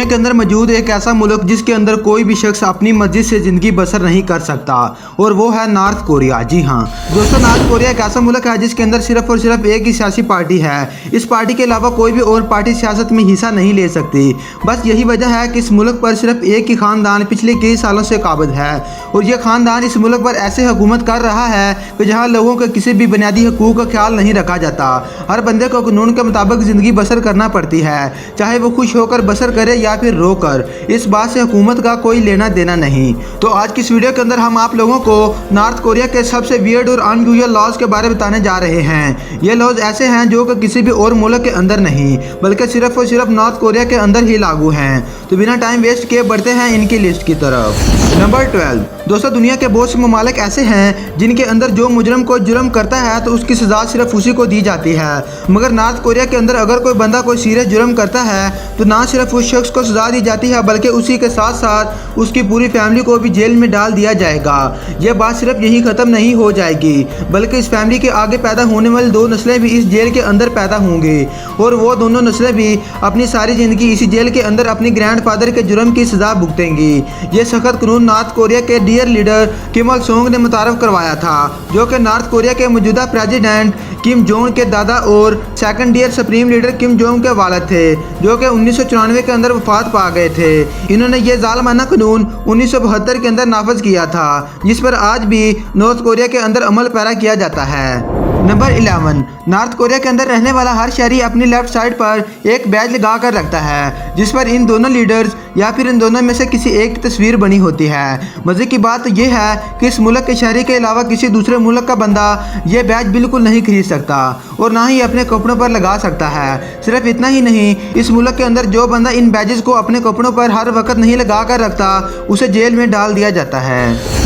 दुनिया के अंदर मौजूद एक ऐसा मुल्क जिसके अंदर कोई भी शख्स अपनी मर्जी से ज़िंदगी बसर नहीं कर सकता और वो है नॉर्थ कोरिया। जी हाँ दोस्तों, नॉर्थ कोरिया एक ऐसा मुल्क है जिसके अंदर सिर्फ और सिर्फ एक ही सियासी पार्टी है। इस पार्टी के अलावा कोई भी और पार्टी सियासत में हिस्सा नहीं ले सकती। बस यही वजह है कि इस मुल्क पर सिर्फ एक ही ख़ानदान पिछले कई सालों से काबिज है और यह ख़ानदान इस मुल्क पर ऐसे हुकूमत कर रहा है कि जहाँ लोगों के किसी भी बुनियादी हकूक़ का ख्याल नहीं रखा जाता। हर बंदे को कानून के मुताबिक ज़िंदगी बसर करना पड़ती है, चाहे वो खुश होकर बसर करे या फिर रोकर। इस बात से हुकूमत का कोई लेना देना नहीं। तो आज की इस वीडियो के अंदर हम आप लोगों को नॉर्थ कोरिया के सबसे वियर्ड और अनयूजुअल लॉज के बारे में बताने जा रहे हैं। ये लॉज ऐसे हैं जो कि किसी भी और मुल्क के अंदर नहीं बल्कि सिर्फ और सिर्फ नॉर्थ कोरिया के अंदर ही लागू हैं। तो बिना टाइम वेस्ट किए बढ़ते हैं इनकी लिस्ट की तरफ। नंबर 12 दोस्तों, दुनिया के बहुत से ममालिक ऐसे हैं जिनके अंदर जो मुजरम कोई जुर्म करता है तो उसकी सज़ा सिर्फ उसी को दी जाती है, मगर नॉर्थ कोरिया के अंदर अगर कोई बंदा कोई सीरियस जुर्म करता है तो ना सिर्फ उस शख्स को सज़ा दी जाती है बल्कि उसी के साथ साथ उसकी पूरी फैमिली को भी जेल में डाल दिया जाएगा। यह बात सिर्फ यही ख़त्म नहीं हो जाएगी बल्कि इस फैमिली के आगे पैदा होने वाली 2 नस्लें भी इस जेल के अंदर पैदा होंगी और वो दोनों नस्लें भी अपनी सारी ज़िंदगी इसी जेल के अंदर अपनी ग्रैंडफादर के जुर्म की सज़ा भुगतेंगी। ये सख्त कानून नॉर्थ कोरिया के डियर लीडर किम इल सुंग ने मुतारफ़ करवाया था, जो कि नॉर्थ कोरिया के मौजूदा प्रेसिडेंट किम जोंग के दादा और second year supreme leader Kim Jong के वालिद थे, जो कि 1994 के अंदर वफात पा गए थे। इन्होंने ये जालमाना कानून 1972 के अंदर नाफज किया था, जिस पर आज भी नॉर्थ कोरिया के अंदर अमल पैरा किया जाता है। नंबर 11 नॉर्थ कोरिया के अंदर रहने वाला हर शहरी अपनी लेफ्ट साइड पर एक बैज लगा कर रखता है जिस पर इन दोनों लीडर्स या फिर इन दोनों में से किसी एक की तस्वीर बनी होती है। मज़े की बात तो यह है कि इस मुल्क के शहरी के अलावा किसी दूसरे मुल्क का बंदा ये बैज बिल्कुल नहीं खरीद सकता और ना ही अपने कपड़ों पर लगा सकता है। सिर्फ इतना ही नहीं, इस मुल्क के अंदर जो बंदा इन बैजेस को अपने कपड़ों पर हर वक्त नहीं लगा कर रखता उसे जेल में डाल दिया जाता है।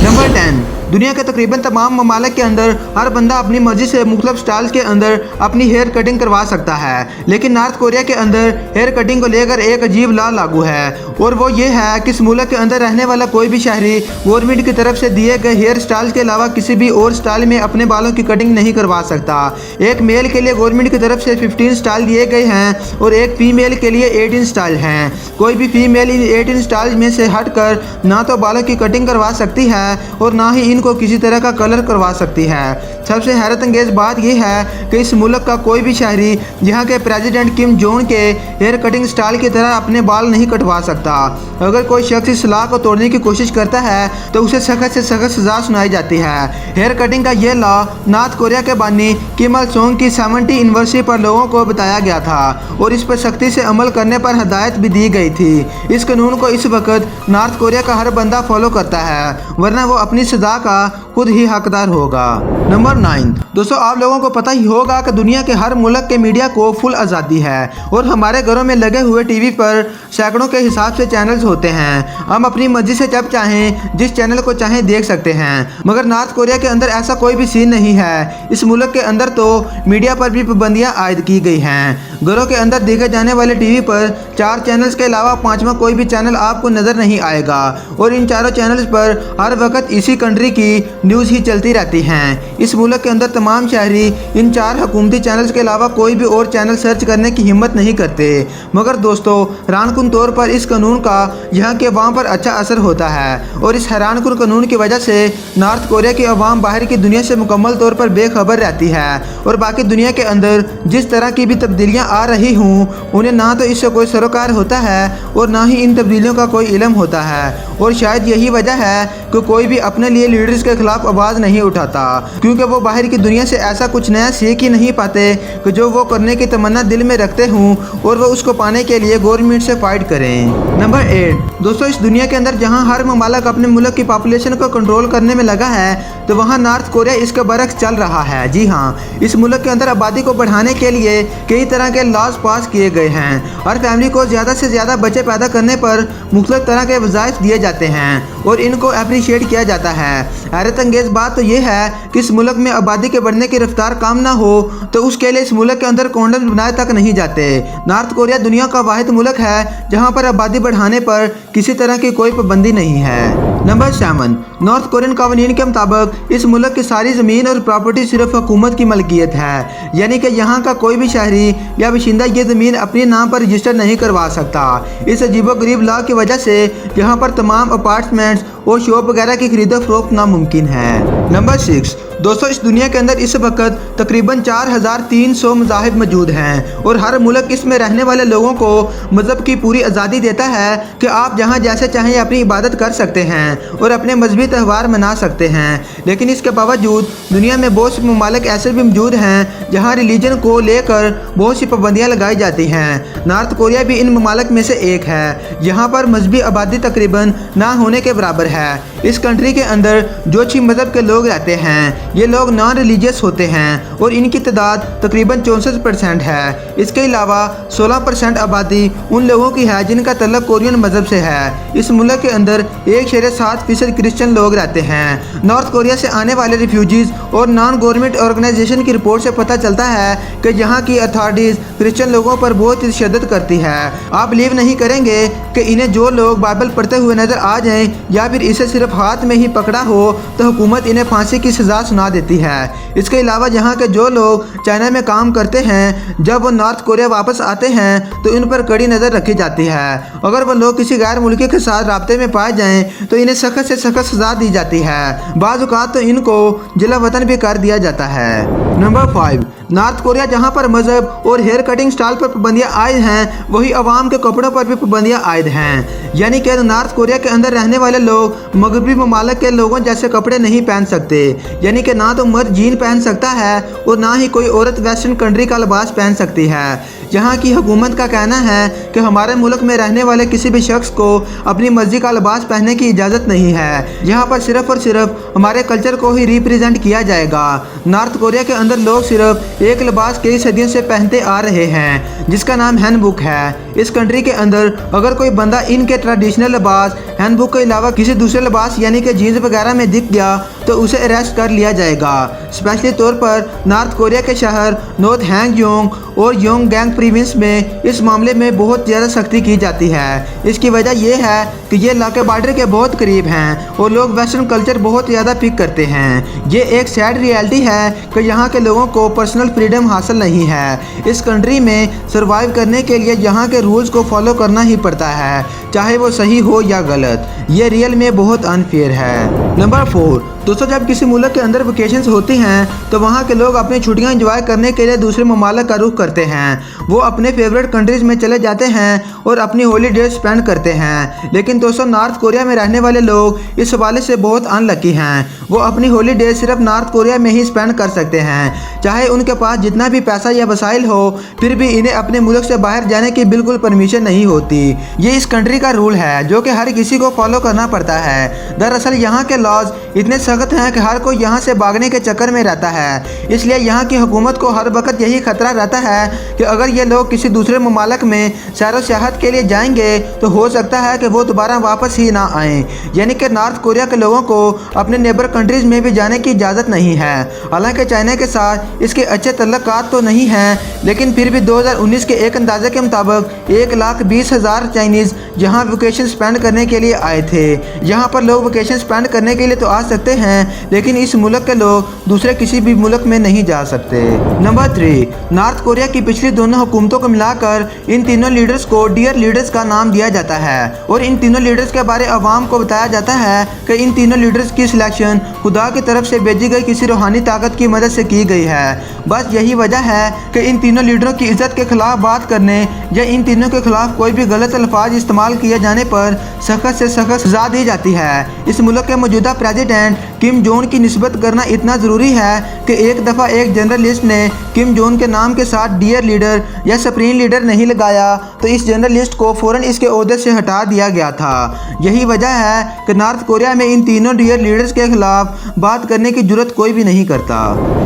नंबर 10 दुनिया के तकरीबन तमाम ममालिक के अंदर हर बंदा अपनी मर्जी से मुख्तलिफ स्टाइल्स के अंदर अपनी हेयर कटिंग करवा सकता है, लेकिन नॉर्थ कोरिया के अंदर हेयर कटिंग को लेकर एक अजीब लॉ लागू है और वो ये है कि इस मुल्क के अंदर रहने वाला कोई भी शहरी गवर्नमेंट की तरफ से दिए गए हेयर स्टाइल के अलावा किसी भी और स्टाइल में अपने बालों की कटिंग नहीं करवा सकता। एक मेल के लिए गवर्नमेंट की तरफ से 15 स्टाइल दिए गए हैं और एक फीमेल के लिए 18 स्टाइल हैं। कोई भी फीमेल इन 18 स्टाइल में से हटकर ना तो बालों की कटिंग करवा सकती है और ना ही इनको किसी तरह का कलर करवा सकती है। सबसे हैरत अंगेज बात यह है कि इस मुल्क का कोई भी शहरी यहाँ के प्रेसिडेंट किम जोंग के हेयर कटिंग स्टाइल की तरह अपने बाल नहीं कटवा सकता। अगर कोई शख्स इस सलाह को तोड़ने की कोशिश करता है तो उसे सख्त से सख्त सजा सुनाई जाती है। हेयर कटिंग का यह लॉ नॉर्थ कोरिया के बानी किम इल सुंग की 70 एनिवर्सरी पर लोगों को बताया गया था और इस पर सख्ती से अमल करने पर हदायत भी दी गई थी। इस कानून को इस वक्त नॉर्थ कोरिया का हर बंदा फॉलो करता है, वरना वो अपनी सजा का खुद ही हकदार होगा। नंबर 9 दोस्तों, आप लोगों को पता ही होगा कि दुनिया के हर मुल्क के मीडिया को फुल आज़ादी है और हमारे घरों में लगे हुए टीवी पर सैकड़ों के हिसाब से चैनल्स होते हैं। हम अपनी मर्जी से जब चाहें जिस चैनल को चाहें देख सकते हैं, मगर नॉर्थ कोरिया के अंदर ऐसा कोई भी सीन नहीं है। इस मुल्क के अंदर तो मीडिया पर भी पाबंदियाँ आयद की गई हैं। घरों के अंदर देखे जाने वाले टीवी पर 4 चैनल्स के अलावा 5वां कोई भी चैनल आपको नज़र नहीं आएगा और इन चारों चैनल्स पर हर वक्त इसी कंट्री की न्यूज़ ही चलती रहती हैं। इस मुल्क के अंदर तमाम शहरी इन 4 हुकूमती चैनल्स के अलावा कोई भी और चैनल सर्च करने की हिम्मत नहीं करते। मगर दोस्तों, हैरानकुन तौर पर इस कानून का यहाँ के अवाम पर अच्छा असर होता है और इस हैरानकुन कानून की वजह से नॉर्थ कोरिया की अवाम बाहर की दुनिया से मुकम्मल तौर पर बेखबर रहती है और बाकी दुनिया के अंदर जिस तरह की भी तब्दीलियाँ आ रही हूँ उन्हें ना तो इससे कोई सरोकार होता है और ना ही इन तब्दीलियों का कोई इल्म होता है। और शायद यही वजह है कि कोई भी अपने लिए लीडर्स के खिलाफ आवाज़ नहीं उठाता, क्योंकि वो बाहर की दुनिया से ऐसा कुछ नया सीख ही नहीं पाते कि जो वो करने की तमन्ना दिल में रखते हूँ और वो उसको पाने के लिए गवर्नमेंट से फाइट करें। नंबर 8 दोस्तों, इस दुनिया के अंदर जहाँ हर ममालिक अपने मुल्क की पॉपुलेशन को कंट्रोल करने में लगा है तो वहाँ नॉर्थ कोरिया इसके बरक्स चल रहा है। जी हाँ, इस मुल्क के अंदर आबादी को बढ़ाने के लिए कई तरह के लॉज पास किए गए हैं। हर फैमिली को ज़्यादा से ज़्यादा बच्चे पैदा करने पर मुख्तलिफ तरह के वज़ाइफ दिए जाते हैं और इनको अप्रिशिएट किया जाता है। हैरत अंगेज़ बात तो ये है कि इस मुल्क में आबादी के बढ़ने की रफ्तार कम ना हो तो उसके लिए इस मुल्क के अंदर कॉन्डम बनाए तक नहीं जाते। नॉर्थ कोरिया दुनिया का वाहिद मुल्क है जहाँ पर आबादी बढ़ाने पर किसी तरह की कोई पाबंदी नहीं है। नंबर 7, नॉर्थ कोरियन कानून के मुताबिक इस मुल्क की सारी ज़मीन और प्रॉपर्टी सिर्फ हुकूमत की मलकियत है, यानी कि यहाँ का कोई भी शहरी या बाशिंदा ये ज़मीन अपने नाम पर रजिस्टर नहीं करवा सकता। इस अजीबोगरीब लॉ की वजह से यहाँ पर तमाम अपार्टमेंट्स और शॉप वगैरह की खरीदो फरोख्त नामुमकिन है। नंबर 6, दोस्तों इस दुनिया के अंदर इस वक्त तकरीबन 4300 मज़ाहिब मौजूद हैं और हर मुल्क इसमें रहने वाले लोगों को मज़हब की पूरी आज़ादी देता है कि आप जहाँ जैसे चाहें अपनी इबादत कर सकते हैं और अपने मजहबी त्यौहार मना सकते हैं। लेकिन इसके बावजूद दुनिया में बहुत से ममालिक ऐसे भी मौजूद हैं जहाँ रिलीजन को लेकर बहुत सी पाबंदियाँ लगाई जाती हैं। नॉर्थ कोरिया भी इन ममालिक में से एक है। यहाँ पर मजहबी आबादी तकरीबन ना होने के बराबर है। इस कंट्री के अंदर जो छी मज़हब के लोग रहते हैं ये लोग नॉन रिलीजियस होते हैं और इनकी तादाद तकरीबन 64% है। इसके अलावा 16% आबादी उन लोगों की है जिनका तल्लुक कोरियन मज़हब से है। इस मुल्क के अंदर 1.7% क्रिश्चियन लोग रहते हैं। नॉर्थ कोरिया से आने वाले रिफ्यूजीज़ और नॉन गवर्नमेंट ऑर्गेनाइजेशन की रिपोर्ट से पता चलता है कि यहाँ की अथॉरिटीज़ क्रिश्चियन लोगों पर बहुत तशद्दुद करती है। आप बिलीव नहीं करेंगे कि इन्हें जो लोग बाइबल पढ़ते हुए नज़र आ जाएं या फिर इसे सिर्फ हाथ में ही पकड़ा हो तो हुकूमत इन्हें फांसी की सज़ा सुना देती है। इसके अलावा यहाँ के जो लोग चाइना में काम करते हैं जब वो नॉर्थ कोरिया वापस आते हैं तो इन पर कड़ी नज़र रखी जाती है। अगर वो लोग किसी गैर मुल्की के साथ राब्ते में पाए जाएं तो इन्हें सख्त से सख्त सज़ा दी जाती है। बाज़ औक़ात तो इनको जिला वतन भी कर दिया जाता है। नंबर 5, नॉर्थ कोरिया जहाँ पर मज़हब और हेयर कटिंग स्टाइल पर पाबंदियाँ आयद हैं वही अवाम के कपड़ों पर भी पाबंदियाँ आयद हैं। यानी कि नॉर्थ कोरिया के अंदर रहने वाले लोग मगरबी ममालिक के लोगों जैसे कपड़े नहीं पहन सकते। यानी कि ना तो मर्द जीन पहन सकता है और ना ही कोई औरत वेस्टर्न कंट्री का लिबास पहन सकती है। यहाँ की हुकूमत का कहना है कि हमारे मुल्क में रहने वाले किसी भी शख्स को अपनी मर्जी का लिबास पहनने की इजाज़त नहीं है। यहाँ पर सिर्फ और सिर्फ हमारे कल्चर को ही रिप्रेजेंट किया जाएगा। नॉर्थ कोरिया के अंदर लोग सिर्फ एक लिबास कई सदियों से पहनते आ रहे हैं जिसका नाम हैनबुक है। इस कंट्री के अंदर अगर कोई बंदा इनके ट्रेडिशनल लिबास हैनबुक के अलावा किसी दूसरे लिबास यानी कि जीन्स वगैरह में दिख गया तो उसे अरेस्ट कर लिया जाएगा। स्पेशली तौर पर नॉर्थ कोरिया के शहर नॉर्थ हैंगयोंग और योंगगैंग प्रोविंस में इस मामले में बहुत ज़्यादा सख्ती की जाती है। इसकी वजह यह है कि ये इलाके बॉर्डर के बहुत करीब हैं और लोग वेस्टर्न कल्चर बहुत ज़्यादा पिक करते हैं। ये एक सैड रियलिटी है कि यहाँ के लोगों को पर्सनल फ्रीडम हासिल नहीं है। इस कंट्री में सर्वाइव करने के लिए यहाँ के रूल्स को फॉलो करना ही पड़ता है, चाहे वो सही हो या गलत। ये रियल में बहुत अनफेयर है। नंबर 4, दोस्तों जब किसी मुल्क के अंदर वेकेशंस होती हैं तो वहाँ के लोग अपनी छुट्टियाँ एंजॉय करने के लिए दूसरे ममालिक का रुख करते हैं। वो अपने फेवरेट कंट्रीज़ में चले जाते हैं और अपनी हॉलीडेज स्पेंड करते हैं। लेकिन दोस्तों नॉर्थ कोरिया में रहने वाले लोग इस हवाले से बहुत अनलकी हैं। वो अपनी हॉलीडेज सिर्फ नॉर्थ कोरिया में ही स्पेंड कर सकते हैं। चाहे उनके पास जितना भी पैसा या वसाइल हो फिर भी इन्हें अपने मुल्क से बाहर जाने की बिल्कुल परमिशन नहीं होती। ये इस कंट्री का रूल है जो कि हर किसी को फॉलो करना पड़ता है। दरअसल यहाँ के लॉज इतने सख्त हैं कि हर कोई यहाँ से भागने के चक्कर में रहता है। इसलिए यहाँ की हुकूमत को हर वक्त यही खतरा रहता है कि अगर ये लोग किसी दूसरे ममालिक में सैर सियाहत के लिए जाएंगे तो हो सकता है कि वो दोबारा वापस ही ना आएँ। यानी कि नॉर्थ कोरिया के लोगों को अपने नेबर कंट्रीज़ में भी जाने की इजाज़त नहीं है। हालांकि चाइना के साथ इसके अच्छे तल्लुकात तो नहीं हैं, लेकिन फिर भी 2019 के एक अंदाजे के मुताबिक 1,20,000 चाइनीज़ यहाँ वेकेशन स्पेंड करने के लिए आए थे। यहाँ पर लोग वेकेशन स्पेंड करने के लिए तो आ सकते हैं लेकिन इस मुल्क के लोग दूसरे किसी भी मुल्क में नहीं जा सकते। नंबर 3, नॉर्थ कोरिया की पिछली दोनों हुकूमतों को मिलाकर इन तीनों लीडर्स को डियर लीडर्स का नाम दिया जाता है और इन तीनों लीडर्स के बारे अवाम को बताया जाता है कि इन तीनों लीडर्स की सिलेक्शन खुदा की तरफ से भेजी गई किसी रूहानी ताकत की मदद से की गई है। बस यही वजह है कि इन तीनों लीडरों की इज्जत के खिलाफ बात करने या इन तीनों के खिलाफ कोई भी गलत अल्फाज इस्तेमाल किए जाने पर सख्त से सख्त सजा दी जाती है। इस मुल्क के मौजूदा प्रेसिडेंट किम जोंग की निस्बत करना इतना ज़रूरी है कि एक दफ़ा एक जर्नलिस्ट ने किम जोंग के नाम के साथ डियर लीडर या सुप्रीम लीडर नहीं लगाया तो इस जर्नलिस्ट को फ़ौरन इसके ओहदे से हटा दिया गया था। यही वजह है कि नॉर्थ कोरिया में इन तीनों डियर लीडर्स के खिलाफ बात करने की जरूरत कोई भी नहीं करता।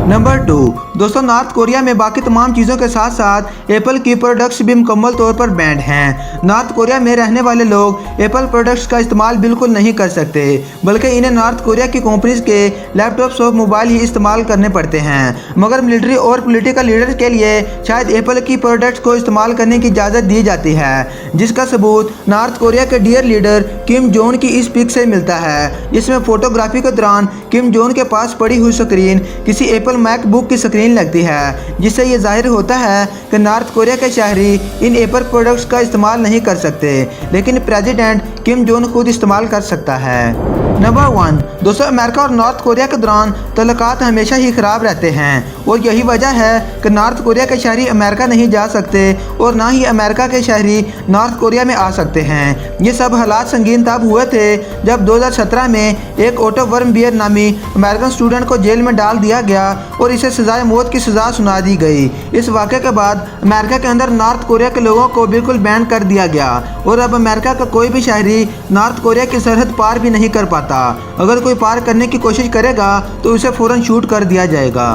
नंबर 2, दोस्तों नॉर्थ कोरिया में बाकी तमाम चीज़ों के साथ साथ एप्पल की प्रोडक्ट्स भी मुकम्मल तौर पर बैंड हैं। नॉर्थ कोरिया में रहने वाले लोग एप्पल प्रोडक्ट्स का इस्तेमाल बिल्कुल नहीं कर सकते, बल्कि इन्हें नॉर्थ कोरिया की कंपनीज के लैपटॉप्स और मोबाइल ही इस्तेमाल करने पड़ते हैं, मगर मिलिट्री और पॉलिटिकल लीडर्स के लिए शायद एप्पल की प्रोडक्ट्स को इस्तेमाल करने की इजाज़त दी जाती है, जिसका सबूत नॉर्थ कोरिया के डियर लीडर किम जोंग की इस पिक से मिलता है। इसमें फोटोग्राफी के दौरान किम जोंग के पास पड़ी हुई स्क्रीन किसी एप्पल मैकबुक की स्क्रीन लगती है, जिससे ये जाहिर होता है कि नॉर्थ कोरिया के शहरी इन एप्पल प्रोडक्ट्स का इस्तेमाल नहीं कर सकते, लेकिन प्रेसिडेंट किम जोंग खुद इस्तेमाल कर सकता है। नंबर 1, दोस्तों अमेरिका और नॉर्थ कोरिया के दौरान तल्लुकात हमेशा ही ख़राब रहते हैं और यही वजह है कि नॉर्थ कोरिया के शहरी अमेरिका नहीं जा सकते और ना ही अमेरिका के शहरी नॉर्थ कोरिया में आ सकते हैं। ये सब हालात संगीन तब हुए थे जब 2017 में एक ओटो वर्मबियर नामी अमेरिकन स्टूडेंट को जेल में डाल दिया गया और इसे सजाए मौत की सज़ा सुना दी गई। इस वाक़े के बाद अमेरिका के अंदर नॉर्थ कोरिया के लोगों को बिल्कुल बैन कर दिया गया और अब अमेरिका का कोई भी शहरी नॉर्थ कोरिया की सरहद पार भी नहीं कर पाता। अगर कोई पार करने की कोशिश करेगा तो उसे फौरन शूट कर दिया जाएगा।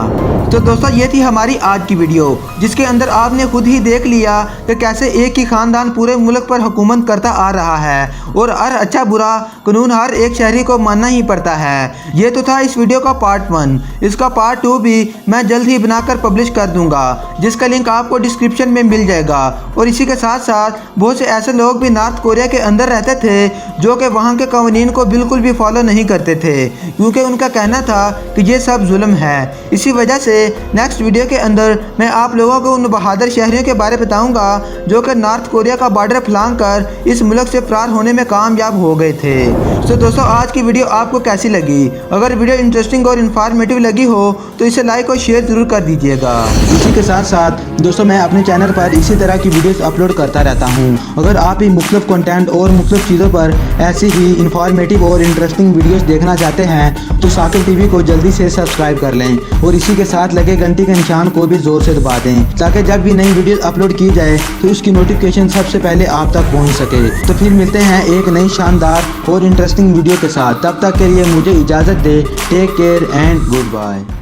तो दोस्तों ये थी हमारी आज की वीडियो, जिसके अंदर आपने खुद ही देख लिया कि कैसे एक ही खानदान पूरे मुल्क पर हुकूमत करता आ रहा है और हर अच्छा बुरा कानून हर एक शहरी को मानना ही पड़ता है। ये तो था इस वीडियो का पार्ट 1। इसका पार्ट 2 भी मैं जल्द ही बनाकर पब्लिश कर दूंगा, जिसका लिंक आपको डिस्क्रिप्शन में मिल जाएगा। और इसी के साथ साथ बहुत से ऐसे लोग भी नॉर्थ कोरिया के अंदर रहते थे जो कि वहाँ के कानून को बिल्कुल भी फॉलो नहीं करते थे, क्योंकि उनका कहना था कि ये सब जुल्म है। इसी वजह से नेक्स्ट वीडियो के अंदर मैं आप लोगों को उन बहादुर शहरियों के बारे में बताऊंगा जो कि नॉर्थ कोरिया का बॉर्डर फलांग कर इस मुल्क से फरार होने में कामयाब हो गए थे। तो दोस्तों आज की वीडियो आपको कैसी लगी? अगर वीडियो इंटरेस्टिंग और इन्फॉर्मेटिव लगी हो तो इसे लाइक और शेयर जरूर कर दीजिएगा। इसी के साथ साथ दोस्तों मैं अपने चैनल पर इसी तरह की वीडियोस अपलोड करता रहता हूं। अगर आप भी मुख्तलिफ कंटेंट और मुख्तलिफ चीज़ों पर ऐसी ही इन्फॉर्मेटिव और इंटरेस्टिंग वीडियोस देखना चाहते हैं तो साकिब टीवी को जल्दी से सब्सक्राइब कर लें और इसी के साथ लगे घंटी के निशान को भी ज़ोर से दबा दें, ताकि जब भी नई वीडियोस अपलोड की जाए तो उसकी नोटिफिकेशन सबसे पहले आप तक पहुँच सके। तो फिर मिलते हैं एक नई शानदार और इंटरेस्टिंग वीडियो के साथ। तब तक के लिए मुझे इजाज़त दे। Take care and good bye.